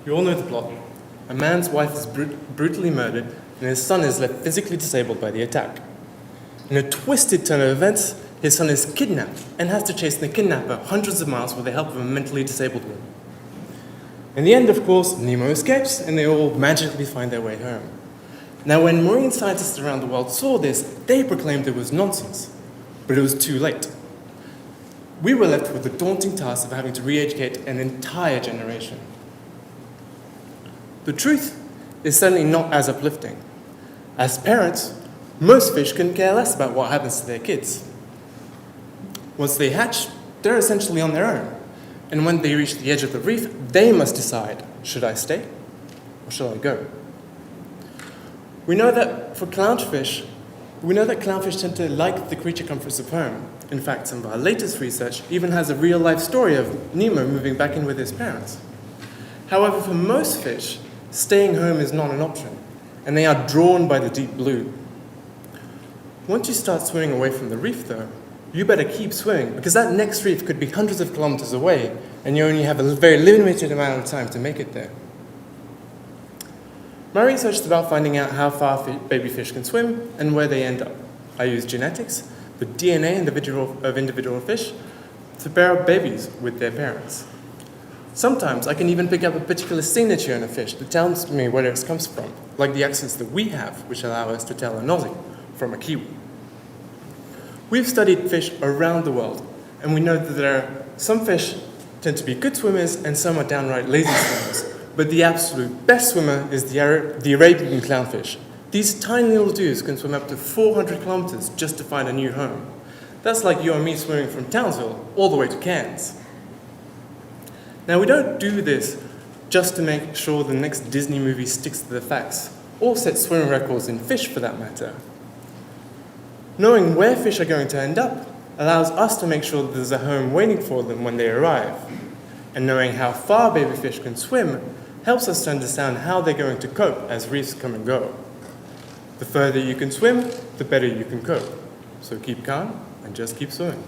You all know the plot. A man's wife is brutally murdered, and his son is left physically disabled by the attack. In a twisted turn of events, his son is kidnapped and has to chase the kidnapper hundreds of miles with the help of a mentally disabled woman. In the end, of course, Nemo escapes, and they all magically find their way home. Now, when marine scientists around the world saw this, they proclaimed it was nonsense, but it was too late. We were left with the daunting task of having to re-educate an entire generation. The truth is certainly not as uplifting. As parents, most fish couldn't care less about what happens to their kids. Once they hatch, they're essentially on their own. And when they reach the edge of the reef, they must decide, should I stay or shall I go? We know that clownfish tend to like the creature comforts of home. In fact, some of our latest research even has a real-life story of Nemo moving back in with his parents. However, for most fish, staying home is not an option, and they are drawn by the deep blue. Once you start swimming away from the reef, though, you better keep swimming, because that next reef could be hundreds of kilometers away, and you only have a very limited amount of time to make it there. My research is about finding out how far baby fish can swim and where they end up. I use genetics, the DNA of individual fish, to pair up babies with their parents. Sometimes I can even pick up a particular signature in a fish that tells me where it comes from, like the accents that we have, which allow us to tell an Aussie from a Kiwi. We've studied fish around the world, and we know that some fish tend to be good swimmers and some are downright lazy swimmers. But the absolute best swimmer is the Arabian clownfish. These tiny little dudes can swim up to 400 kilometers just to find a new home. That's like you and me swimming from Townsville all the way to Cairns. Now, we don't do this just to make sure the next Disney movie sticks to the facts, or set swimming records in fish for that matter. Knowing where fish are going to end up allows us to make sure that there's a home waiting for them when they arrive. And knowing how far baby fish can swim helps us to understand how they're going to cope as reefs come and go. The further you can swim, the better you can cope. So keep calm and just keep swimming.